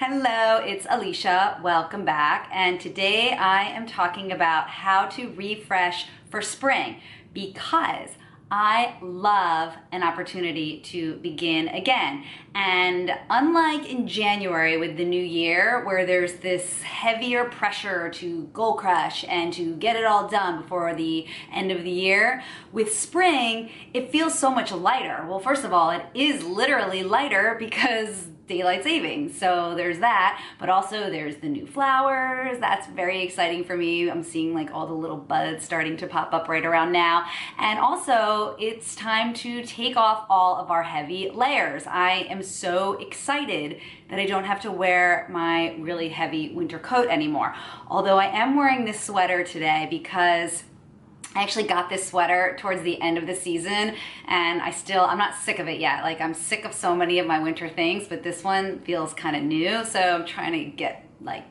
Hello, it's Elysha. Welcome back. And today I am talking about how to refresh for spring because I love an opportunity to begin again. And unlike in January with the new year, where there's this heavier pressure to goal crush and to get it all done before the end of the year, with spring, it feels so much lighter. Well, first of all, it is literally lighter because daylight savings. So there's that, but also there's the new flowers. That's very exciting for me. I'm seeing like all the little buds starting to pop up right around now. And also it's time to take off all of our heavy layers. I am so excited that I don't have to wear my really heavy winter coat anymore. Although I am wearing this sweater today because I actually got this sweater towards the end of the season and I'm not sick of it yet. Like, I'm sick of so many of my winter things, but this one feels kind of new. So I'm trying to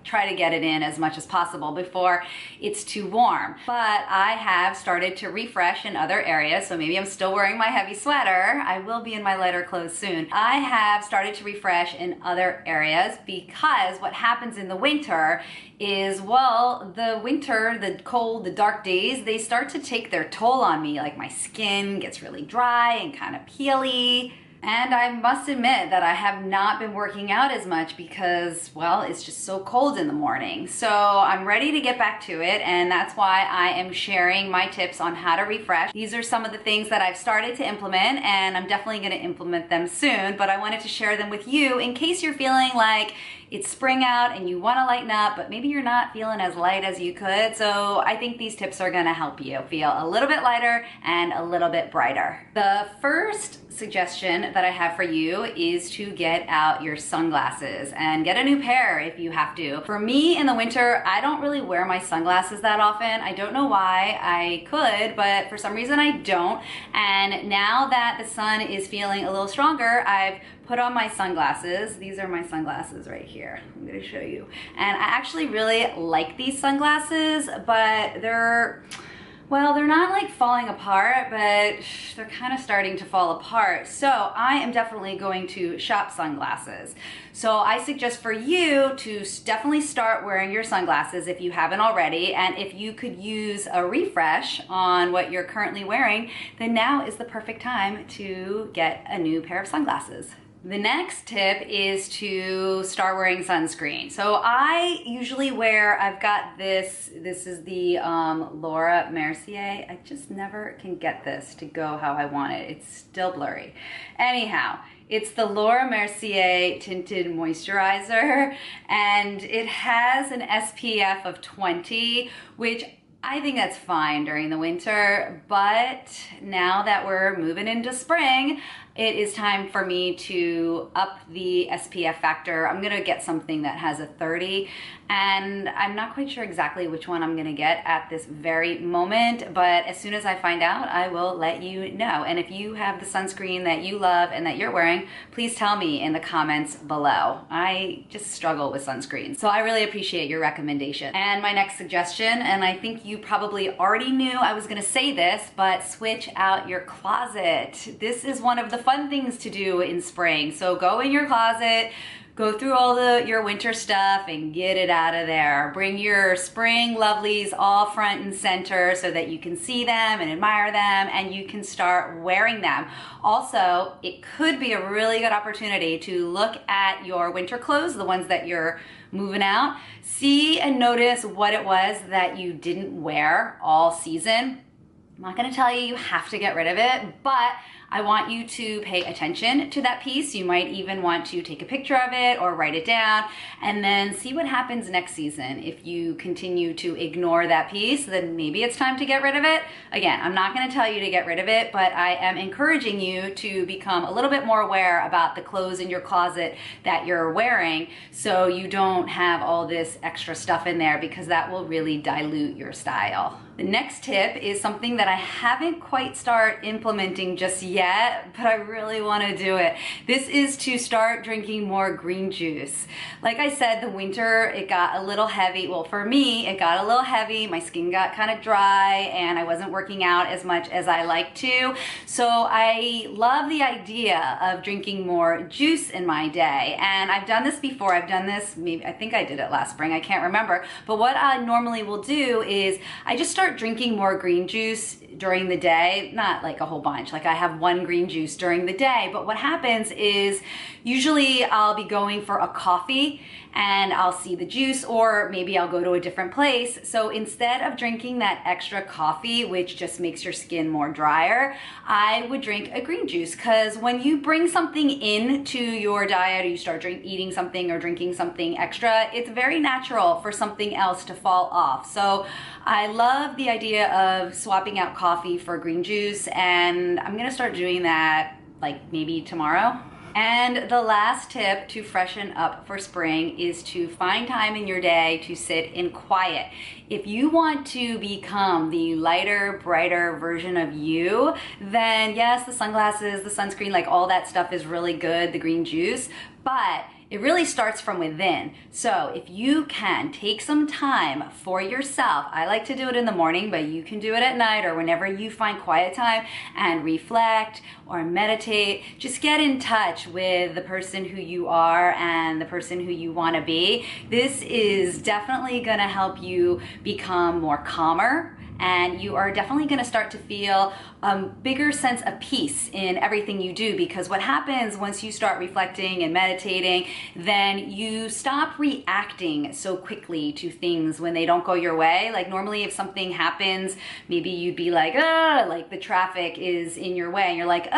try to get it in as much as possible before it's too warm. But I have started to refresh in other areas, so maybe I'm still wearing my heavy sweater. I will be in my lighter clothes soon. I have started to refresh in other areas because what happens in the winter is, well, the winter, the cold, the dark days, they start to take their toll on me. Like, my skin gets really dry and kind of peely. And I must admit that I have not been working out as much because, well, it's just so cold in the morning. So I'm ready to get back to it, and that's why I am sharing my tips on how to refresh. These are some of the things that I've started to implement, and I'm definitely going to implement them soon, but I wanted to share them with you in case you're feeling like it's spring out and you want to lighten up, but maybe you're not feeling as light as you could. So I think these tips are going to help you feel a little bit lighter and a little bit brighter. The first suggestion that I have for you is to get out your sunglasses and get a new pair if you have to. For me in the winter, I don't really wear my sunglasses that often. I don't know why. I could, but for some reason I don't. And now that the sun is feeling a little stronger, I've put on my sunglasses. These are my sunglasses right here. I'm gonna show you. And I actually really like these sunglasses, but they're not like falling apart, but they're kind of starting to fall apart. So I am definitely going to shop sunglasses. So I suggest for you to definitely start wearing your sunglasses if you haven't already. And if you could use a refresh on what you're currently wearing, then now is the perfect time to get a new pair of sunglasses. The next tip is to start wearing sunscreen. So I usually I've got this is the Laura Mercier. I just never can get this to go how I want it. It's still blurry. Anyhow, it's the Laura Mercier Tinted Moisturizer, and it has an SPF of 20, which I think that's fine during the winter, but now that we're moving into spring, it is time for me to up the SPF factor. I'm gonna get something that has a 30, and I'm not quite sure exactly which one I'm gonna get at this very moment, but as soon as I find out, I will let you know. And if you have the sunscreen that you love and that you're wearing, please tell me in the comments below. I just struggle with sunscreen, so I really appreciate your recommendation. And my next suggestion, and I think you probably already knew I was gonna say this, but switch out your closet. This is one of the fun things to do in spring. So go in your closet, go through all your winter stuff and get it out of there. Bring your spring lovelies all front and center so that you can see them and admire them and you can start wearing them. Also, it could be a really good opportunity to look at your winter clothes, the ones that you're moving out, see and notice what it was that you didn't wear all season. I'm not gonna tell you you have to get rid of it, but I want you to pay attention to that piece. You might even want to take a picture of it or write it down and then see what happens next season. If you continue to ignore that piece, then maybe it's time to get rid of it. Again, I'm not gonna tell you to get rid of it, but I am encouraging you to become a little bit more aware about the clothes in your closet that you're wearing so you don't have all this extra stuff in there, because that will really dilute your style. The next tip is something that I haven't quite started implementing just yet, yet, but I really want to do it. This is to start drinking more green juice. Like I said, the winter, it got a little heavy. Well, for me, it got a little heavy. My skin got kind of dry and I wasn't working out as much as I like to. So I love the idea of drinking more juice in my day. And I've done this before. I've done this, maybe, I think I did it last spring. I can't remember. But what I normally will do is I just start drinking more green juice during the day, not like a whole bunch, like I have one green juice during the day, but what happens is usually I'll be going for a coffee and I'll see the juice, or maybe I'll go to a different place. So instead of drinking that extra coffee, which just makes your skin more drier, I would drink a green juice, because when you bring something into your diet, or you start eating something or drinking something extra, it's very natural for something else to fall off. So I love the idea of swapping out coffee for green juice, and I'm gonna start doing that like maybe tomorrow. And the last tip to freshen up for spring is to find time in your day to sit in quiet. If you want to become the lighter, brighter version of you, then yes, the sunglasses, the sunscreen, like all that stuff is really good, the green juice, but it really starts from within. So if you can take some time for yourself, I like to do it in the morning, but you can do it at night or whenever you find quiet time, and reflect or meditate. Just get in touch with the person who you are and the person who you want to be. This is definitely going to help you become more calmer, and you are definitely going to start to feel a bigger sense of peace in everything you do, because what happens once you start reflecting and meditating, then you stop reacting so quickly to things when they don't go your way. Like normally if something happens, maybe you'd be like, like the traffic is in your way, and you're like,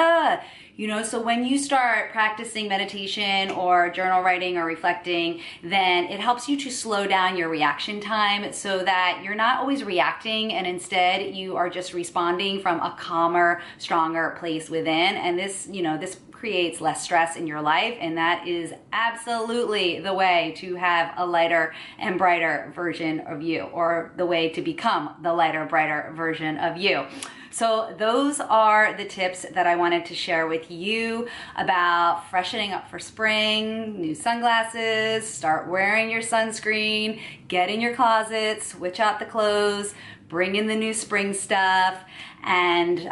you know, so when you start practicing meditation or journal writing or reflecting, then it helps you to slow down your reaction time so that you're not always reacting, and instead you are just responding from a calmer, stronger place within. And this, you know, this creates less stress in your life, and that is absolutely the way to have a lighter and brighter version of you, or the way to become the lighter, brighter version of you. So those are the tips that I wanted to share with you about freshening up for spring. New sunglasses, start wearing your sunscreen, get in your closet, switch out the clothes, bring in the new spring stuff, and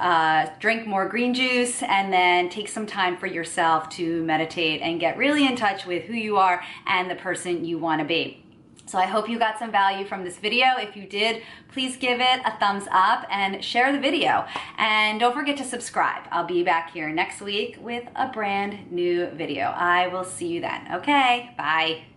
drink more green juice, and then take some time for yourself to meditate and get really in touch with who you are and the person you want to be. So I hope you got some value from this video. If you did, please give it a thumbs up and share the video. And don't forget to subscribe. I'll be back here next week with a brand new video. I will see you then. Okay, bye.